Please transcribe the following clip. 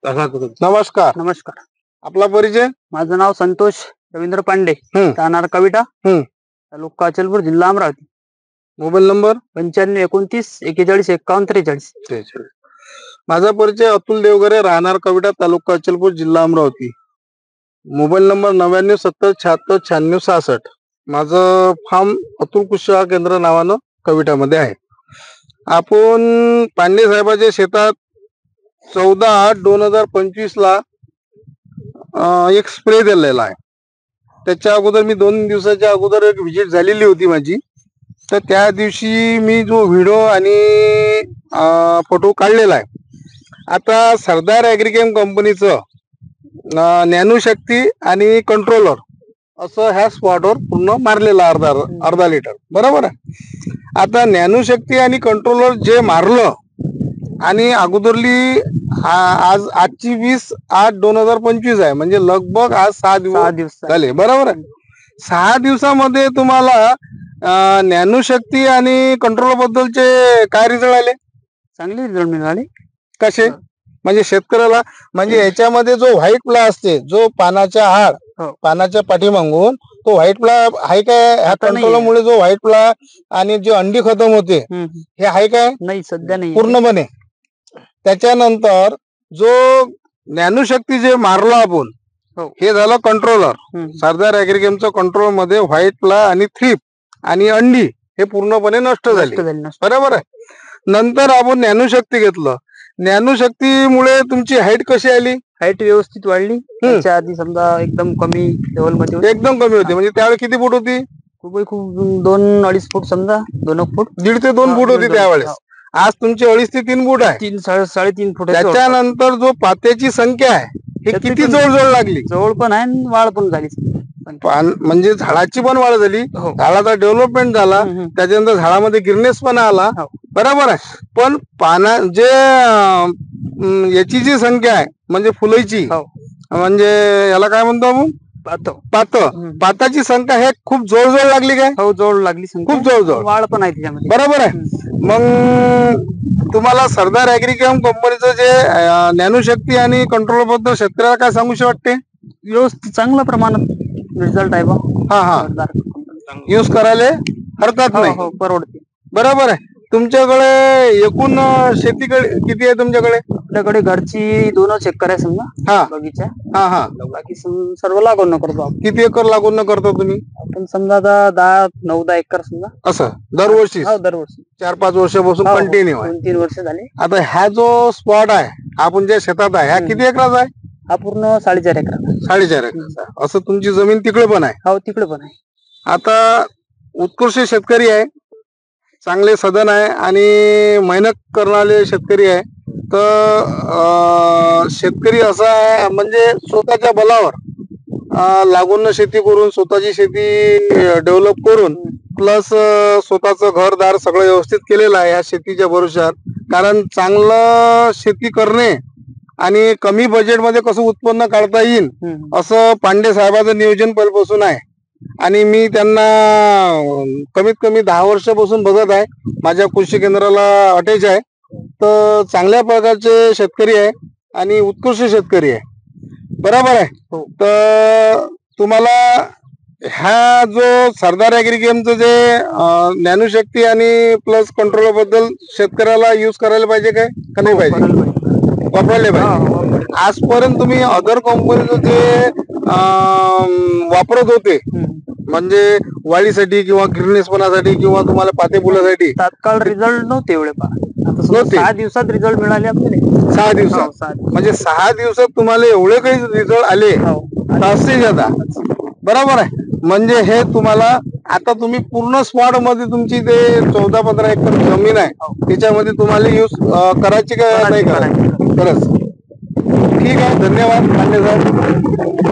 नमस्कार. नमस्कार. आपला परिचय? माझं नाव संतोष रवींद्र पांडे, राहणार कविटा, तालुका अचलपूर, जिल्हा अमरावती. Mobile number 95 41 41 51 43. माझा परिचय अतुल देवगरे, राहणार कविटा, तालुका अचलपूर, जिल्हा अमरावती. Mobile number 9970764696. माझं फार्म अतुल कुशवाहा केंद्र नावानं कविटामध्ये आहे. आपण पांडे साहेबाच्या शेतात 14/8/2025 ला एक स्प्रे दिलेला आहे. त्याच्या अगोदर मी 2 दिवसाच्या अगोदर एक व्हिजिट झालेली होती माझी. तर त्या दिवशी मी जो व्हिडिओ आणि फोटो काढलेला आहे. आता सरदार ॲग्रिकेम कंपनीचं नॅनोशक्ती आणि कंट्रोलर असं ह्या स्पॉटवर पूर्ण मारलेला अर्धा लिटर, बरोबर आहे. आता नॅनोशक्ती आणि कंट्रोलर जे मारलं आणि अगोदरली आजची 20/8/2025 आहे, म्हणजे लगभग आज 6 दिवस झाले, बरोबर आहे. 6 दिवसामध्ये तुम्हाला नॅनोशक्ती आणि कंट्रोलर बद्दलचे काय रिझल्ट आले? चांगले रिझल्ट मिळाले. कसे? म्हणजे शेतकऱ्याला, म्हणजे याच्यामध्ये जो व्हाईट प्ला असते, जो पानाच्या आड, पानाच्या पाठीमागून तो व्हाईट प्ला आहे काय? ह्या कंट्रोलरमुळे जो व्हाईट प्ला आणि जे अंडी खतम होते हे आहे काय? नाही, सध्या नाही पूर्णपणे. त्याच्यानंतर जो नॅनोशक्ती जे मारलं आपण, हे झालं कंट्रोलर. सरदार ॲग्रिकेमचं कंट्रोल मध्ये व्हाईट प्ला आणि थ्रिप आणि अंडी हे पूर्णपणे नष्ट झाले, बरोबर आहे. नंतर आपण नॅनोशक्ती घेतलं. नॅनोशक्तीमुळे तुमची हाईट कशी आली? हाईट व्यवस्थित वाढली. त्याच्या आधी समजा एकदम कमी लेवल मध्ये, एकदम कमी होती. म्हणजे त्यावेळेस किती फूट होती? खूप 2-2.5 फूट, समजा 2 फूट, 1.5 ते 2 फूट होती त्यावेळेस. आज तुमची 2.5 ते 3 फूट आहे. 3-3.5 फूट. त्याच्यानंतर जो पात्याची संख्या आहे हे किती जवळ लागली? जवळ पण आहे, वाढ पण झाली. म्हणजे झाडाची पण वाढ झाली, झाडाचा डेव्हलपमेंट झाला, त्याच्यानंतर झाडामध्ये गिरनेस पण आला, बरोबर आहे. पण पाना जे याची जी संख्या आहे, म्हणजे फुलाची, म्हणजे याला काय म्हणतो आपण? पाताची संख्या हे खूप जवळ लागली काय? हो, जवळ लागली. खूप जवळ वाढ पण आहे त्याच्यामध्ये, बरोबर आहे. मग तुम्हाला सरदार ॲग्रिकेम कंपनीचं जे नॅनोशक्ती आणि कंट्रोल बद्दल शेतकऱ्याला काय सांगूशी वाटते? व्यवस्थित चांगल्या प्रमाणात रिझल्ट आहे बा. यूज करायला हरकत नाही, परवडते, बरोबर आहे. तुमच्याकडे एकूण शेतीकडे किती आहे? तुमच्याकडे? आपल्याकडे घरची 2 एकर आहे समजा, बगीचा. बाकी सर्व लागवड करतो. किती एकर लागवड करतो तुम्ही? आपण समजा 10-9-10 एकर समजा. असं दरवर्षी? दरवर्षी 4-5 वर्षापासून कंटिन्यू आहे. 2-3 वर्ष झाले. आता ह्या जो स्पॉट आहे आपण ज्या शेतात आहे, ह्या किती एकराचा आहे? हा पूर्ण 4.5 एकर. 4.5 एकर. असं तुमची जमीन तिकडे पण आहे? हो, तिकडे पण आहे. आता उत्कृष्ट शेतकरी आहे, चांगले सदन आहे आणि मेहनत करणारे शेतकरी आहे. तर शेतकरी असा आहे, म्हणजे स्वतःच्या बलावर लागून शेती करून, स्वतःची शेती डेव्हलप करून, प्लस स्वतःचं घरदार सगळं व्यवस्थित केलेलं आहे या शेतीच्या भरोश्यावर. कारण चांगलं शेती करणे आणि कमी बजेटमध्ये कसं उत्पन्न काढता येईल असं पांडे साहेबांचं नियोजन पहिल्यापासून आहे. आणि मी त्यांना कमीत कमी 10 वर्षापासून बघत आहे. माझ्या कृषी केंद्राला अटॅच आहे. तर चांगल्या प्रकारचे शेतकरी आहे आणि उत्कृष्ट शेतकरी आहे, बरोबर आहे. तर तुम्हाला ह्या जो सरदार ॲग्रिकेमचं जे नॅनोशक्ती आणि प्लस कंट्रोल बद्दल शेतकऱ्याला यूज करायला पाहिजे काय का नाही पाहिजे? वापरायला पाहिजे. आजपर्यंत तुम्ही अदर कंपनीचं जे वापरत होते, म्हणजे वाढीसाठी किंवा गिरनेसपणासाठी किंवा तुम्हाला पाते फुलासाठी, तात्काळ रिझल्ट नव्हते एवढे. 6 दिवसात रिझल्ट मिळाले आपल्याला. 6 दिवसात, म्हणजे 6 दिवसात तुम्हाला एवढे काही रिझल्ट आले असे आता, बरोबर आहे. म्हणजे हे तुम्हाला आता तुम्ही पूर्ण स्पॉट मध्ये तुमची ते 14-15 एकर जमीन आहे, त्याच्यामध्ये तुम्हाला यूज करायची काय नाही करायची? खरंच ठीक आहे. धन्यवाद पांडे साहेब.